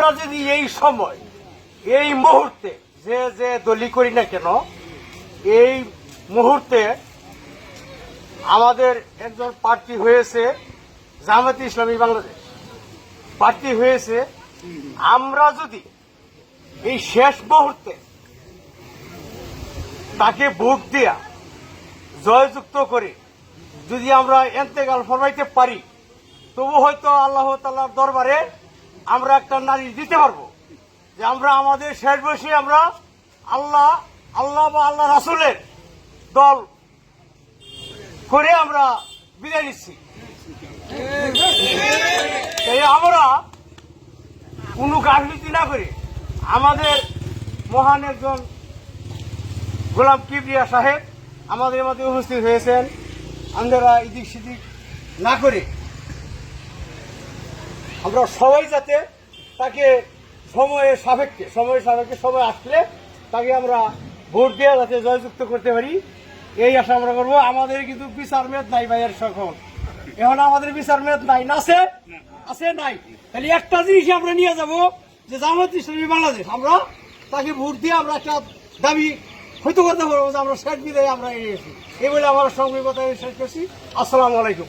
আমরা যদি এই সময় এই মুহূর্তে যে যে দলই করি না কেন, এই মুহূর্তে আমাদের একজন প্রার্থী হয়েছে জামায়াতে ইসলামী বাংলাদেশ প্রার্থী হয়েছে। আমরা যদি এই শেষ মুহূর্তে তাকে ভোট দেয়া জয়যুক্ত করে যদি আমরা এন্তেকাল ফরমাইতে পারি, তবু হয়তো আল্লাহ তাআলার দরবারে আমরা একটা নালিশ দিতে পারবো যে আমরা আমাদের শেষ বয়সে আমরা আল্লাহ বা আল্লাহ রাসূলের দল করে আমরা বিদায় নিচ্ছি। তাই আমরা কোনো গাফিলতি না করে আমাদের মহান একজন গোলাম কিবরিয়া সাহেব আমাদের মধ্যে উপস্থিত হয়েছেন। আমরা এদিক সেদিক না করে আমরা সবাই যাতে তাকে সময় সাপেক্ষে সময় আসলে তাকে আমরা ভোট দিয়ে যাতে জয়যুক্ত করতে পারি, এই আশা আমরা করবো। আমাদের কিন্তু বিচার মেয়াদ নাই ভাইয়ের সকল, এখন আমাদের বিচার মেয়াদ নাই, আছে নাই। তাহলে একটা জিনিস আমরা নিয়ে যাব যে জামায়াতে ইসলামী বাংলাদেশ, আমরা তাকে ভোট দিয়ে আমরা একটা দাবি হয়তো করতে পারবো যে আমরা শেষ বিদায় আমরা এগিয়েছি। এই বলে আমার সঙ্গে কথা শেষ করছি। আসসালামু আলাইকুম।